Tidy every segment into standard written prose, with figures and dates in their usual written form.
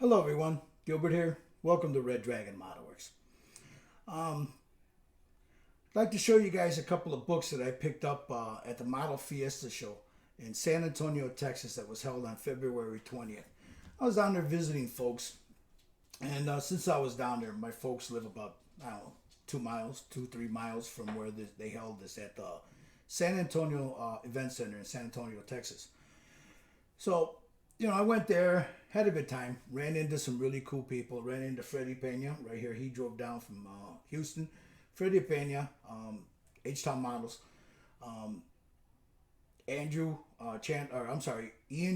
Hello everyone, Gilbert here. Welcome to Red Dragon Model Works. I'd like to show you guys a couple of books that I picked up at the Model Fiesta show in San Antonio, Texas that was held on February 20th. I was down there visiting folks, and since I was down there, my folks live about, 3 miles from where they held this at the San Antonio Event Center in San Antonio, Texas. So, I went there, had a good time, ran into some really cool people, ran into Freddie Pena right here. He drove down from Houston. Freddie Pena, H-Town Models, Ian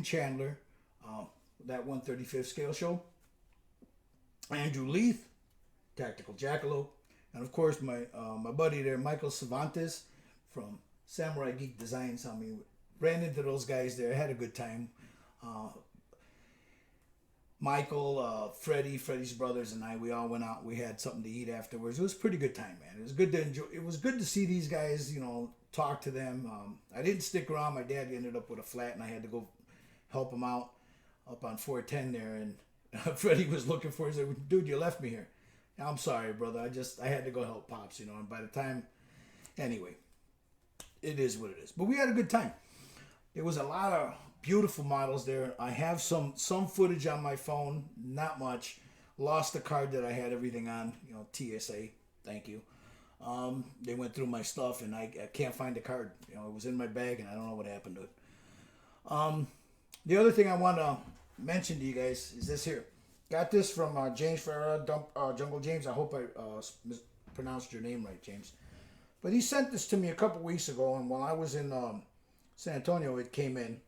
Chandler, that 135th scale show, Andrew Leith, Tactical Jackalope, and of course my buddy there, Michael Cervantes from Samurai Geek Designs. Ran into those guys there, had a good time. Michael, Freddie's brothers, and we all went out. We had something to eat afterwards. It was a pretty good time, man. It was good to enjoy. It was good to see these guys, talk to them. I didn't stick around. My dad ended up with a flat, and I had to go help him out up on 410 there. And Freddie was looking for. He said, "Dude, you left me here." "I'm sorry, brother. I had to go help Pops, And by the time, anyway, it is what it is. But we had a good time. There was a lot of beautiful models there. I have some footage on my phone, not much. Lost the card that I had everything on, TSA, thank you. They went through my stuff and I can't find the card. It was in my bag and I don't know what happened to it. The other thing I want to mention to you guys is this here. Got this from James Ferreira, Jungle James. I hope I pronounced your name right, James. But he sent this to me a couple weeks ago, and while I was in San Antonio, it came in.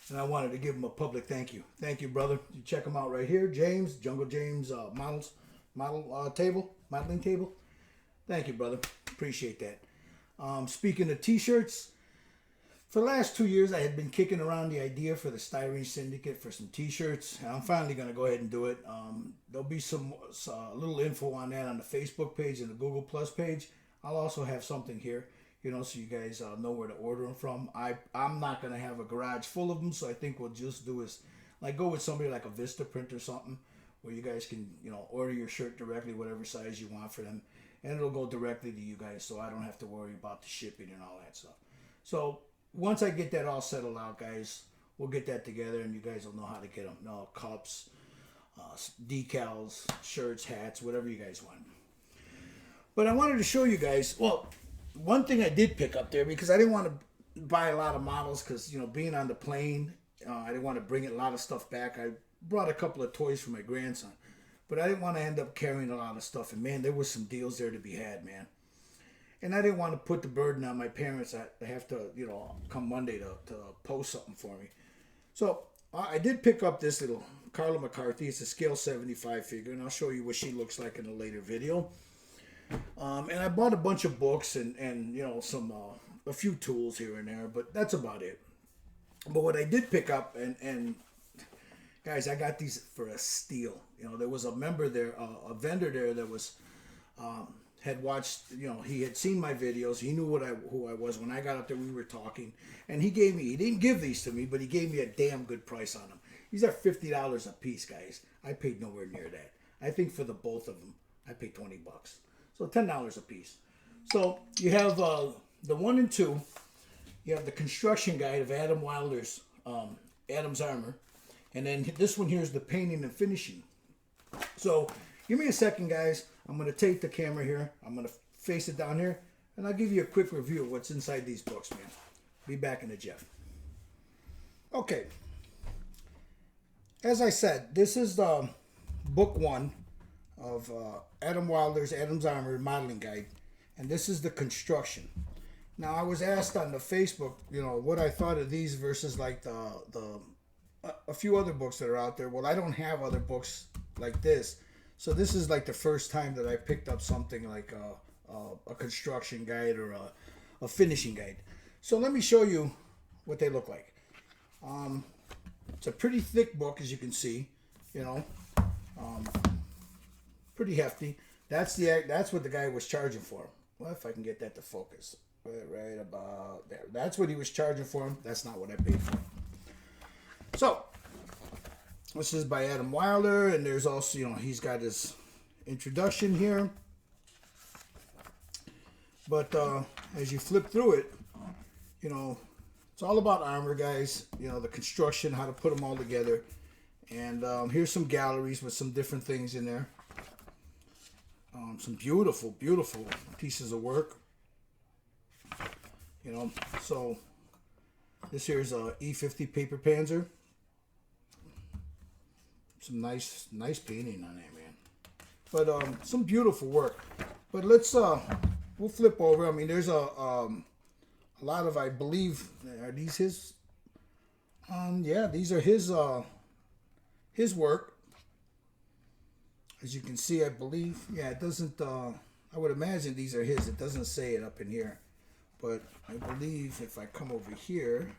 And I wanted to give him a public thank you. Thank you, brother. You check him out right here. James, Jungle James modeling table. Thank you, brother. Appreciate that. Speaking of t-shirts, for the last 2 years, I had been kicking around the idea for the Styrene Syndicate for some t-shirts. And I'm finally going to go ahead and do it. There'll be some little info on that on the Facebook page and the Google Plus page. I'll also have something here, so you guys know where to order them from. I'm not going to have a garage full of them, so I think we'll just do is go with somebody like a Vista print or something where you guys can, order your shirt directly, whatever size you want for them, and it'll go directly to you guys, so I don't have to worry about the shipping and all that stuff. So once I get that all settled out, guys, we'll get that together, and you guys will know how to get them. Cups, decals, shirts, hats, whatever you guys want. But I wanted to show you guys, one thing I did pick up there, because I didn't want to buy a lot of models, because, being on the plane, I didn't want to bring a lot of stuff back. I brought a couple of toys for my grandson, but I didn't want to end up carrying a lot of stuff. And, man, there was some deals there to be had, man. And I didn't want to put the burden on my parents. I have to, come Monday to post something for me. So I did pick up this little Carla McCarthy. It's a scale 75 figure, and I'll show you what she looks like in a later video. And I bought a bunch of books and some a few tools here and there, but that's about it. But what I did pick up, and guys, I got these for a steal. There was a member there, a vendor there that was had watched. He had seen my videos. He knew who I was. When I got up there, we were talking, and he didn't give these to me, but he gave me a damn good price on them. These are $50 a piece, guys. I paid nowhere near that. I think for the both of them, I paid $20. So $10 a piece. So you have the 1 and 2. You have the construction guide of Adam Wilder's Adam's Armor. And then this one here is the painting and finishing. So give me a second, guys. I'm going to take the camera here. I'm going to face it down here. And I'll give you a quick review of what's inside these books, man. Be back in a jiff. Okay. As I said, this is the book 1 of Adam Wilder's Adam's Armor modeling guide, and this is the construction. Now, I was asked on the Facebook, what I thought of these versus like a few other books that are out there. Well, I don't have other books like this, so this is like the first time that I picked up something like a construction guide or a finishing guide. So let me show you what they look like. It's a pretty thick book, as you can see. Pretty hefty. That's what the guy was charging for him. Well, if I can get that to focus. Right about there. That's what he was charging for him. That's not what I paid for him. So, This is by Adam Wilder, and there's also, he's got his introduction here. But as you flip through it, it's all about armor, guys. The construction, how to put them all together. And here's some galleries with some different things in there. Some beautiful, beautiful pieces of work. So this here's a E50 paper panzer. Some nice painting on there, man. But some beautiful work. But let's we'll flip over. I mean, there's a lot of, I believe, are these his? Yeah, these are his work. As you can see, I believe, yeah, it doesn't, I would imagine these are his. It doesn't say it up in here. But I believe if I come over here,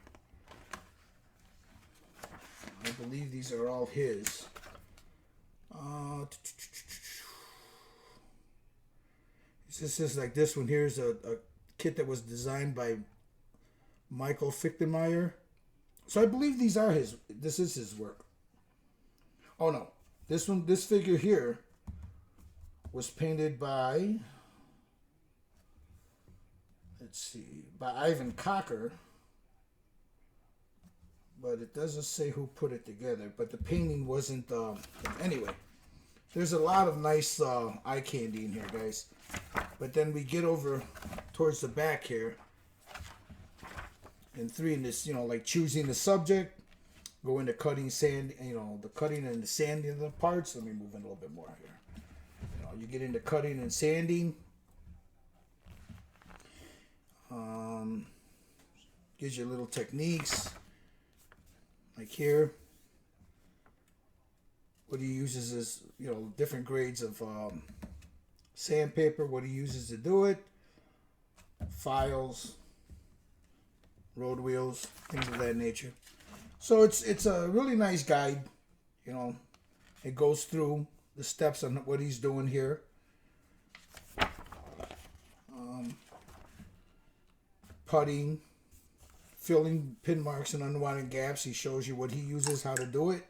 I believe these are all his. This is like this one. Here's a kit that was designed by Michael Fichtenmeyer. So I believe these are his. This is his work. Oh no, this figure here was painted by, let's see, by Ivan Cocker. But it doesn't say who put it together. But the painting wasn't. Anyway, there's a lot of nice eye candy in here, guys. But then we get over towards the back here. And 3 in this, like choosing the subject, go into cutting sand, the cutting and the sanding of the parts. Let me move in a little bit more here. You get into cutting and sanding. Gives you little techniques. Like here, what he uses is, different grades of sandpaper, what he uses to do it, files, road wheels, things of that nature. So it's a really nice guide. It goes through the steps on what he's doing here. Putting, filling pin marks and unwanted gaps. He shows you what he uses, how to do it.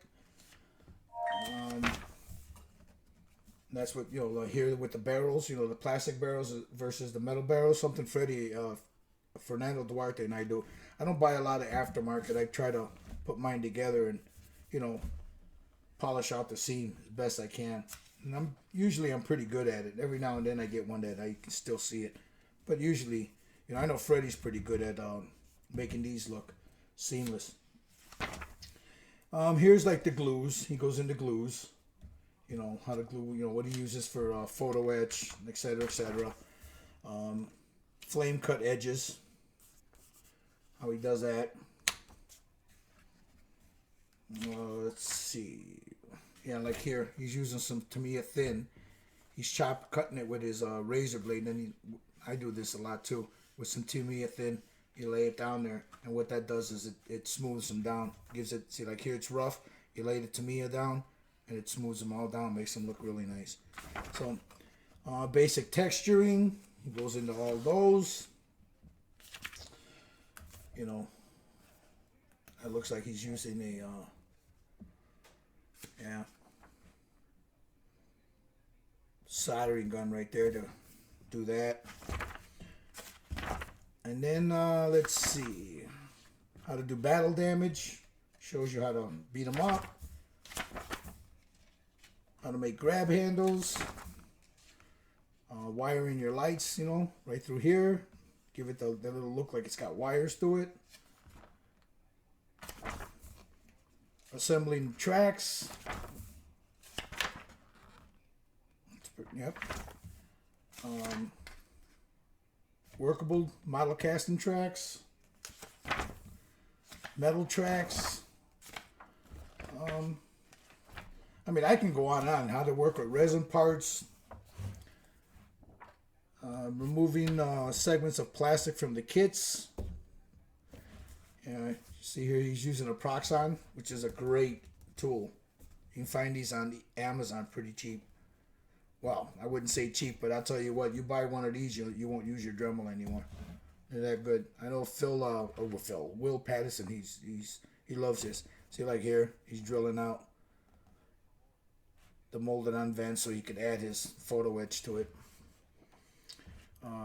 That's what, here with the barrels, the plastic barrels versus the metal barrels. Something Fernando Duarte and I do. I don't buy a lot of aftermarket. I try to put mine together and, polish out the seam as best I can. And I'm pretty good at it. Every now and then I get one that I can still see it. But usually, I know Freddie's pretty good at making these look seamless. Here's like the glues. He goes into glues. How to glue, what he uses for photo etch, etc., etc. Flame cut edges. How he does that. Let's see. Yeah, like here, he's using some Tamiya thin. He's cutting it with his razor blade. And then I do this a lot too. With some Tamiya thin, you lay it down there. And what that does is it smooths them down. Gives it, see, like here it's rough. You lay the Tamiya down, and it smooths them all down. Makes them look really nice. So, basic texturing. He goes into all those. It looks like he's using a, soldering gun right there to do that. And then, let's see, how to do battle damage. Shows you how to beat them up. How to make grab handles. Wiring your lights, right through here. Give it the little look like it's got wires through it. Assembling tracks. Yep. Workable model casting tracks. Metal tracks. I can go on and on. How to work with resin parts. Removing segments of plastic from the kits. See here he's using a Proxxon, which is a great tool. You can find these on the Amazon pretty cheap. Well, I wouldn't say cheap, but I'll tell you what, you buy one of these, you won't use your Dremel anymore. They're that good. I know Will Patterson, he loves this. See, like here, he's drilling out the molded on vent so he could add his photo etch to it.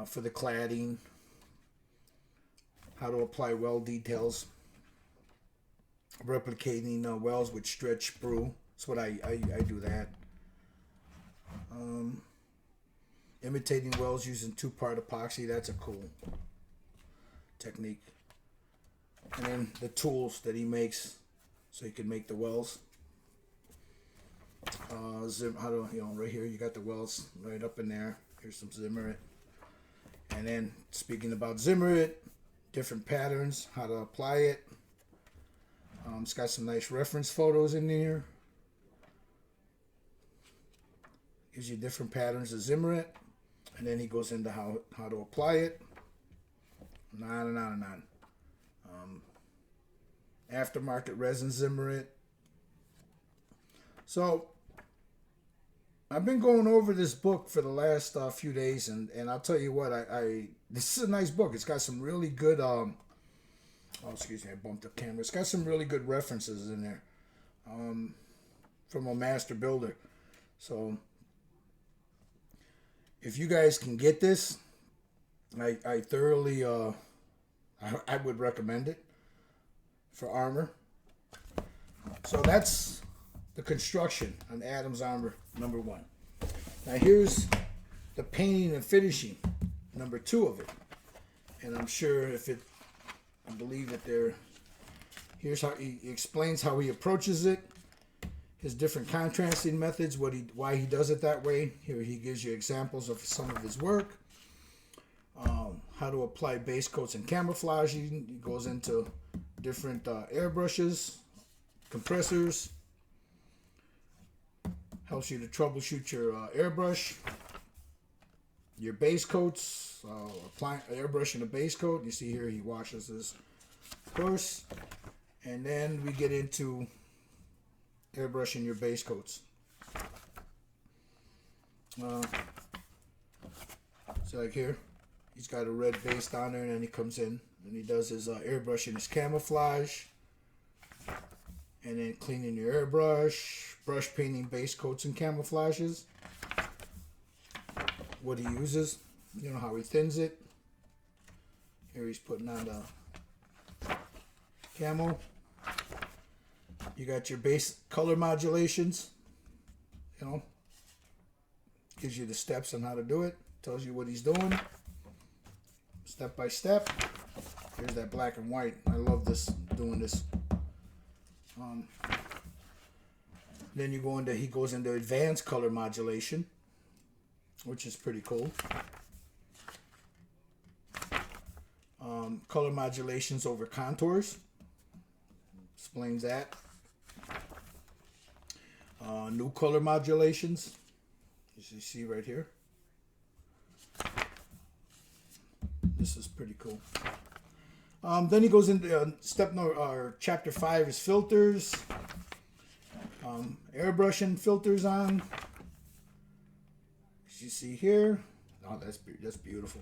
For the cladding, how to apply weld details, replicating welds with stretch sprue. That's what I do that. Imitating welds using 2-part epoxy. That's a cool technique. And then the tools that he makes so he can make the welds. How do right here you got the welds right up in there. Here's some Zimmerit. And then speaking about Zimmerit, different patterns, how to apply it. It's got some nice reference photos in there. Gives you different patterns of Zimmerit. And then he goes into how to apply it. And on and on and on. Aftermarket resin Zimmerit. So I've been going over this book for the last few days, and I'll tell you what, this is a nice book. It's got some really good oh, excuse me, I bumped the camera. It's got some really good references in there from a master builder. So if you guys can get this, I thoroughly I would recommend it for armor. So that's the construction on Adam's Armor number 1. Now here's the painting and finishing number 2 of it. And I'm sure I believe that here's how he explains how he approaches it, his different contrasting methods, why he does it that way. Here he gives you examples of some of his work. How to apply base coats and camouflaging. He goes into different airbrushes, compressors. Helps you to troubleshoot your airbrush, your base coats, airbrushing a base coat. You see here he washes his course. And then we get into airbrushing your base coats. So like here, he's got a red base down there, and then he comes in and he does his airbrushing his camouflage. And then cleaning your airbrush, brush painting base coats and camouflages. What he uses, how he thins it. Here he's putting on the camo. You got your base color modulations. Gives you the steps on how to do it. Tells you what he's doing. Step by step. Here's that black and white. I love doing this. Then he goes into advanced color modulation, which is pretty cool. Color modulations over contours. Explains that. New color modulations, as you see right here. This is pretty cool. Then he goes into chapter 5 is filters. Airbrushing filters on. As you see here. Oh, that's beautiful.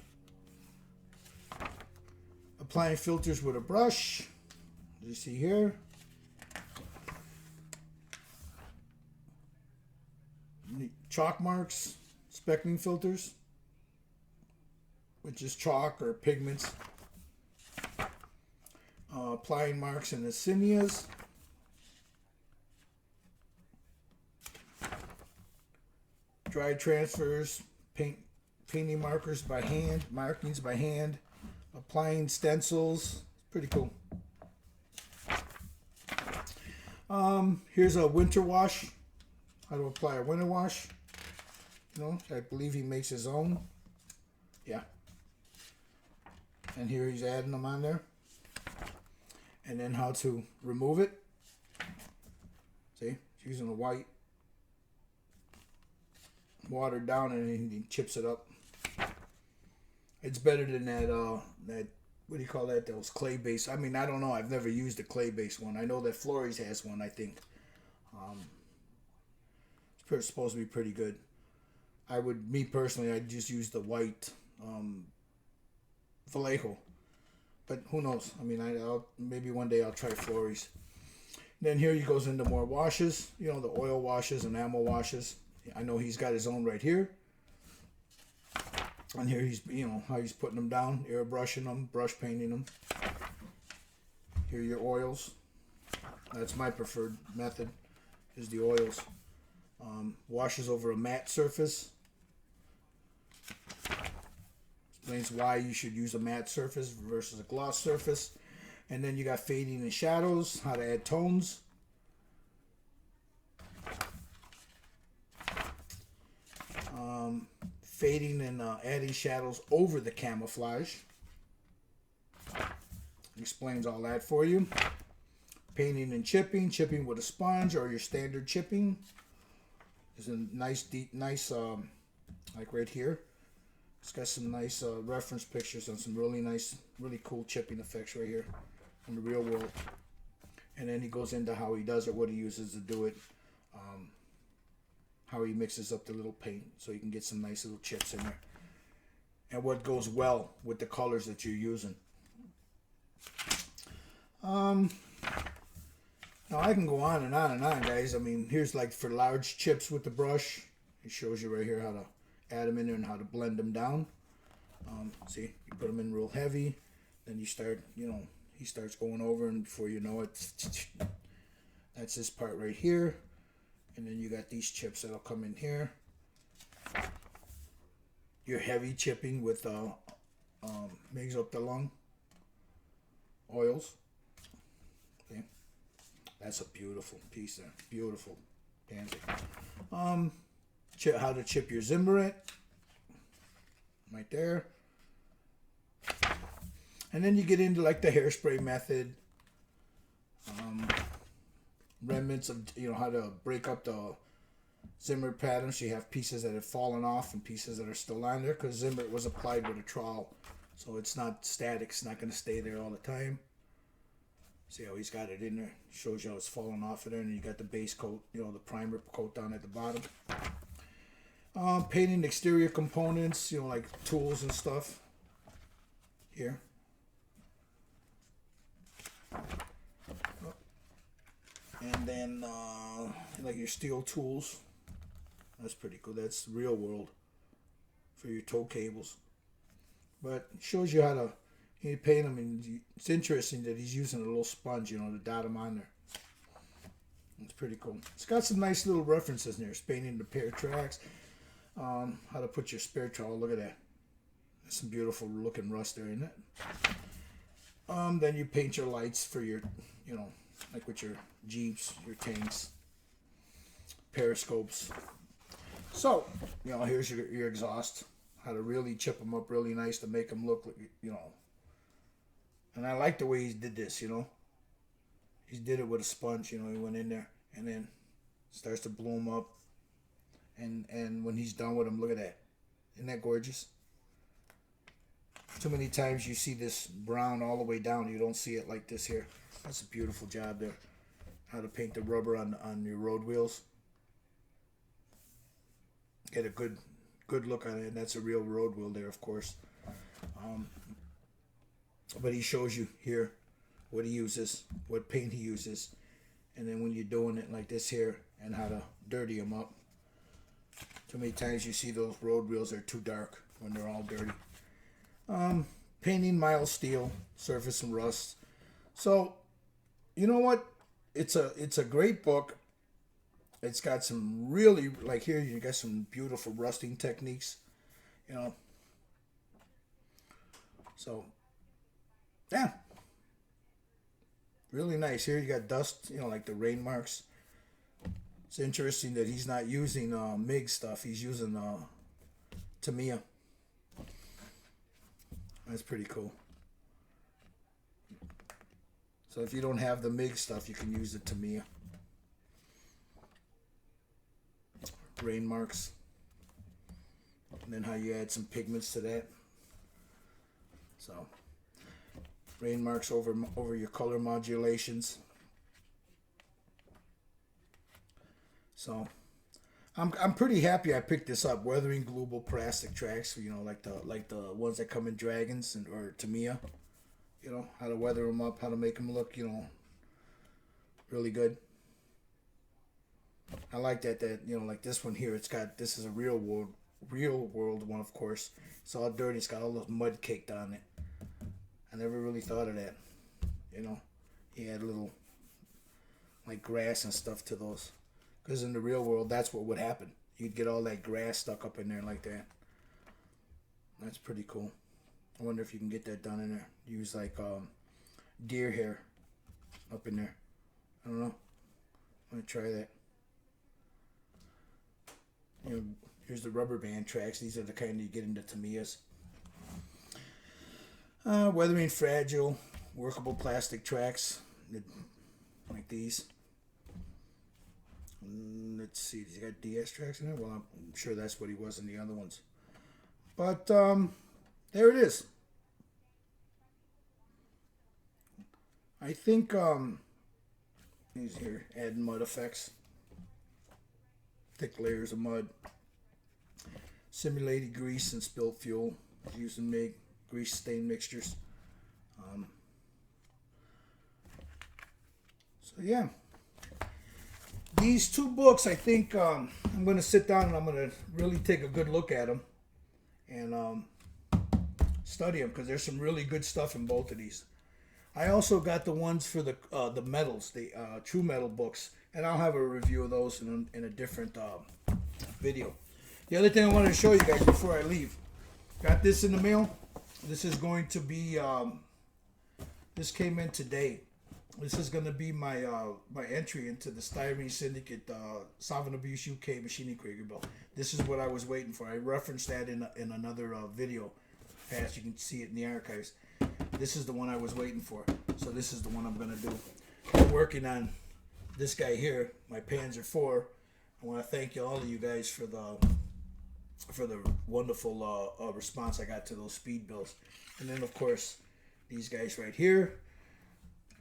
Applying filters with a brush. As you see here. Chalk marks, speckling filters, which is chalk or pigments. Applying marks and insignias. Dry transfers, painting markers by hand, markings by hand, applying stencils. Pretty cool. Here's a winter wash. How to apply a winter wash. I believe he makes his own. Yeah. And here he's adding them on there. And then how to remove it. See, he's using a white, watered down, and he chips it up. It's better than that what do you call that? Those clay base. I mean, I don't know. I've never used a clay base one. I know that Flores has one, I think. It's supposed to be pretty good. Me personally, I'd just use the white Vallejo. But who knows? I mean, maybe one day I'll try Flores. Then here he goes into more washes, you know, the oil washes and ammo washes. I know he's got his own right here. And here he's, you know, how he's putting them down, airbrushing them, brush painting them. Here are your oils. That's my preferred method, is the oils. Washes over a matte surface. Explains why you should use a matte surface versus a gloss surface. And then you got fading and shadows, how to add tones. Fading and adding shadows over the camouflage. Explains all that for you. Painting and chipping, chipping with a sponge or your standard chipping. There's a nice, deep, nice, like right here. It's got some nice reference pictures on some really nice, really cool chipping effects right here in the real world. And then he goes into how he does it, what he uses to do it, how he mixes up the little paint so you can get some nice little chips in there. And what goes well with the colors that you're using. Now I can go on and on and on, guys. I mean, here's like for large chips with the brush. It shows you right here how to add them in there and how to blend them down. See, you put them in real heavy, then you start, you know, he starts going over, and before you know it, that's this part right here. And then you got these chips that'll come in here. Your heavy chipping with mix up the lung oils. Okay. That's a beautiful piece there. Beautiful pansy. How to chip your Zimmerit. Right there. And then you get into like the hairspray method. Remnants of, you know, how to break up the Zimmerit patterns. So you have pieces that have fallen off and pieces that are still on there, because Zimmerit was applied with a trowel. So it's not static. It's not going to stay there all the time. See how he's got it in there. Shows you how it's falling off of there. And you got the base coat, you know, the primer coat down at the bottom. Painting exterior components, you know, like tools and stuff. Here. And then like your steel tools. That's pretty cool. That's real world for your tow cables. But it shows you how to paint them. And it's interesting that he's using a little sponge, you know, to dot them on there. It's pretty cool. It's got some nice little references in there. It's painting the pair tracks. How to put your spare trowel. Look at that. That's some beautiful looking rust there, isn't it? Then you paint your lights for your, you know, like with your Jeeps, your tanks, periscopes. So, you know, here's your exhaust. How to really chip them up really nice to make them look like, you know. And I like the way he did this, you know. He did it with a sponge, you know. He went in there and then starts to blow them up. And when he's done with them, look at that. Isn't that gorgeous? Too many times you see this brown all the way down. You don't see it like this here. That's a beautiful job there. How to paint the rubber on your road wheels. Get a good look on it. And that's a real road wheel there, of course. But he shows you here what he uses, what paint he uses. And then when you're doing it like this here, and how to dirty them up. Too many times you see those road wheels are too dark when they're all dirty. Painting mild steel, surface and rust. So, you know what? It's a great book. It's got some really, like here you got some beautiful rusting techniques, you know. So, yeah. Really nice. Here you got dust, you know, like the rain marks. It's interesting that he's not using MIG stuff. He's using Tamiya. That's pretty cool. So if you don't have the MIG stuff, you can use the Tamiya. Rain marks. And then how you add some pigments to that. So rain marks over your color modulations. So I'm pretty happy I picked this up. Weathering global plastic tracks, you know, like the ones that come in Dragons or Tamiya. You know, how to weather them up, how to make them look, you know, Really good. I like that you know, like this one here. It's got, this is a real world one, of course. It's all dirty. It's got all those mud caked on it. I never really thought of that. You know, he had little like grass and stuff to those. Because in the real world, that's what would happen. You'd get all that grass stuck up in there like that. That's pretty cool. I wonder if you can get that done in there. Use like deer hair up in there. I don't know. I'm gonna try that. You know, here's the rubber band tracks. These are the kind you get into Tamiya's. Weathering fragile, workable plastic tracks, like these. Let's see, he's got DS tracks in there. Well, I'm sure that's what he was in the other ones. But there it is. I think he's here adding mud effects, thick layers of mud, simulated grease and spilled fuel used to make grease stain mixtures. So yeah, these two books, I think I'm going to sit down and I'm going to really take a good look at them and study them, because there's some really good stuff in both of these. I also got the ones for the metals, the True Metal books, and I'll have a review of those in a different video. The other thing I wanted to show you guys before I leave, got this in the mail. This is going to be, this came in today. This is going to be my my entry into the Styrene Syndicate Solvent Abuse UK Machining Krieger bill. This is what I was waiting for. I referenced that in another video past. You can see it in the archives. This is the one I was waiting for. So this is the one I'm going to do. I'm working on this guy here, my Panzer IV. I want to thank all of you guys for the wonderful response I got to those speed bills. And then, of course, these guys right here.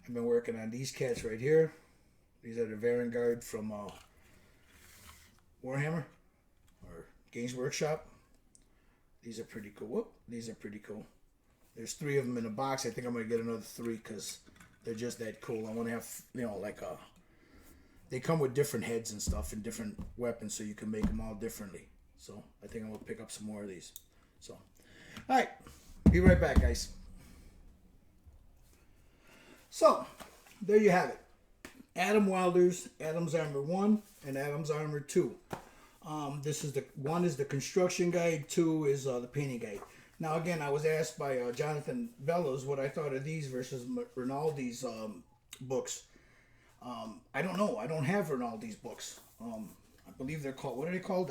I've been working on these cats right here. These are the Vanguard from Warhammer or Games Workshop. These are pretty cool. Whoop, these are pretty cool. There's 3 of them in a box. I think I'm going to get another 3 because they're just that cool. I want to have, you know, like they come with different heads and stuff and different weapons, so you can make them all differently. So I think I'm going to pick up some more of these. So, all right. Be right back, guys. So, there you have it. Adam Wilder's Adam's Armor 1 and Adam's Armor 2. This is one is the construction guide, 2 is the painting guide. Now again, I was asked by Jonathan Bellows what I thought of these versus Rinaldi's books. I don't know. I don't have Rinaldi's books. I believe they're called, what are they called?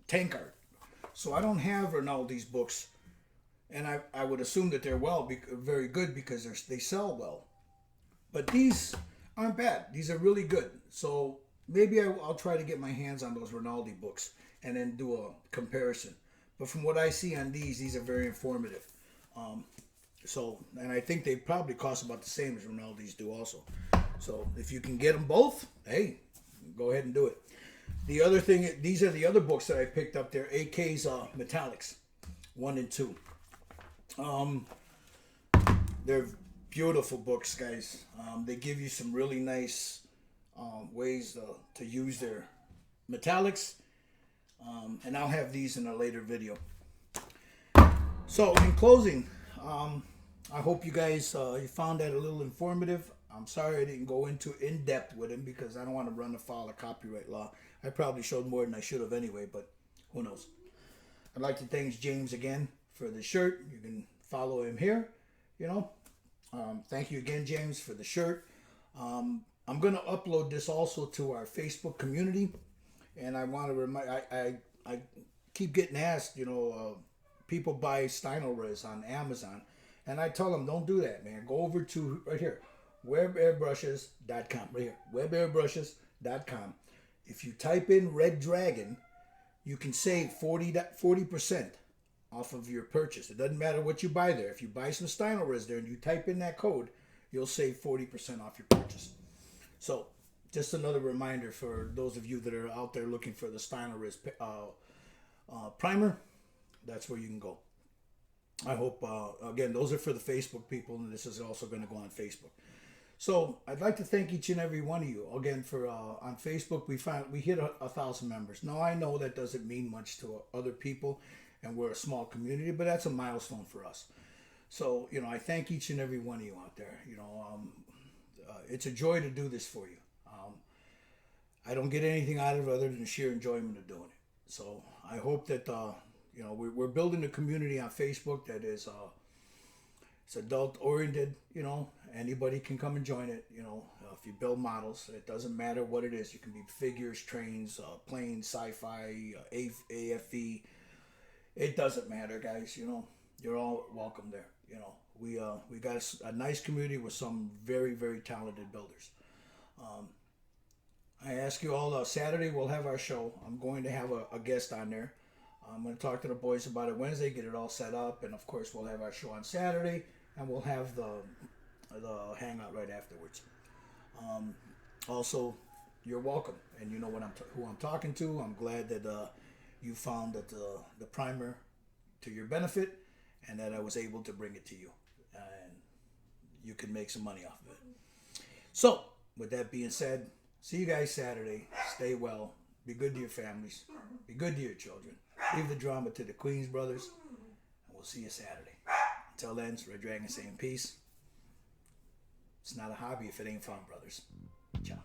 Tank art. So I don't have Rinaldi's books. And I would assume that they're very good because they sell well. But these aren't bad. These are really good. So maybe I'll try to get my hands on those Rinaldi books and then do a comparison. But from what I see on these are very informative. And I think they probably cost about the same as Rinaldi's do also. So if you can get them both, hey, go ahead and do it. The other thing, these are the other books that I picked up there. AK's Metallics 1 and 2. They're beautiful books, guys. They give you some really nice ways to use their metallics, and I'll have these in a later video. So in closing, I hope you guys you found that a little informative. I'm sorry I didn't go into in depth with him because I don't want to run afoul of copyright law. I probably showed more than I should have anyway, but who knows. I'd like to thank James again for the shirt. You can follow him here, you know. Thank you again, James, for the shirt. I'm going to upload this also to our Facebook community, and I want to remind, I keep getting asked, you know, people buy Styrene on Amazon, and I tell them, don't do that, man. Go over to right here, webairbrushes.com, right here, webairbrushes.com. If you type in Red Dragon, you can save 40% off of your purchase. It doesn't matter what you buy there. If you buy some Styrene there and you type in that code, you'll save 40% off your purchase. So, just another reminder for those of you that are out there looking for the Styrene primer, that's where you can go. I hope, again, those are for the Facebook people, and this is also going to go on Facebook. So I'd like to thank each and every one of you again for on Facebook. We hit 1,000 members. Now I know that doesn't mean much to other people, and we're a small community, but that's a milestone for us. So I thank each and every one of you out there. It's a joy to do this for you. I don't get anything out of it other than the sheer enjoyment of doing it. So I hope that we're building a community on Facebook that is it's adult oriented. Anybody can come and join it. If you build models, it doesn't matter what it is. You can be figures, trains, planes, sci-fi, AFE. It doesn't matter, guys. You're all welcome there. We got a nice community with some very, very talented builders. I ask you all, Saturday we'll have our show. I'm going to have a guest on there. I'm going to talk to the boys about it Wednesday, get it all set up, and of course we'll have our show on Saturday, and we'll have the hangout right afterwards. Also, you're welcome, and you know who I'm talking to. I'm glad that you found that the primer to your benefit, and that I was able to bring it to you, and you can make some money off of it. So, with that being said, see you guys Saturday. Stay well. Be good to your families. Be good to your children. Leave the drama to the Queens brothers, and we'll see you Saturday. Until then, it's Red Dragon saying peace. It's not a hobby if it ain't fun, brothers. Ciao.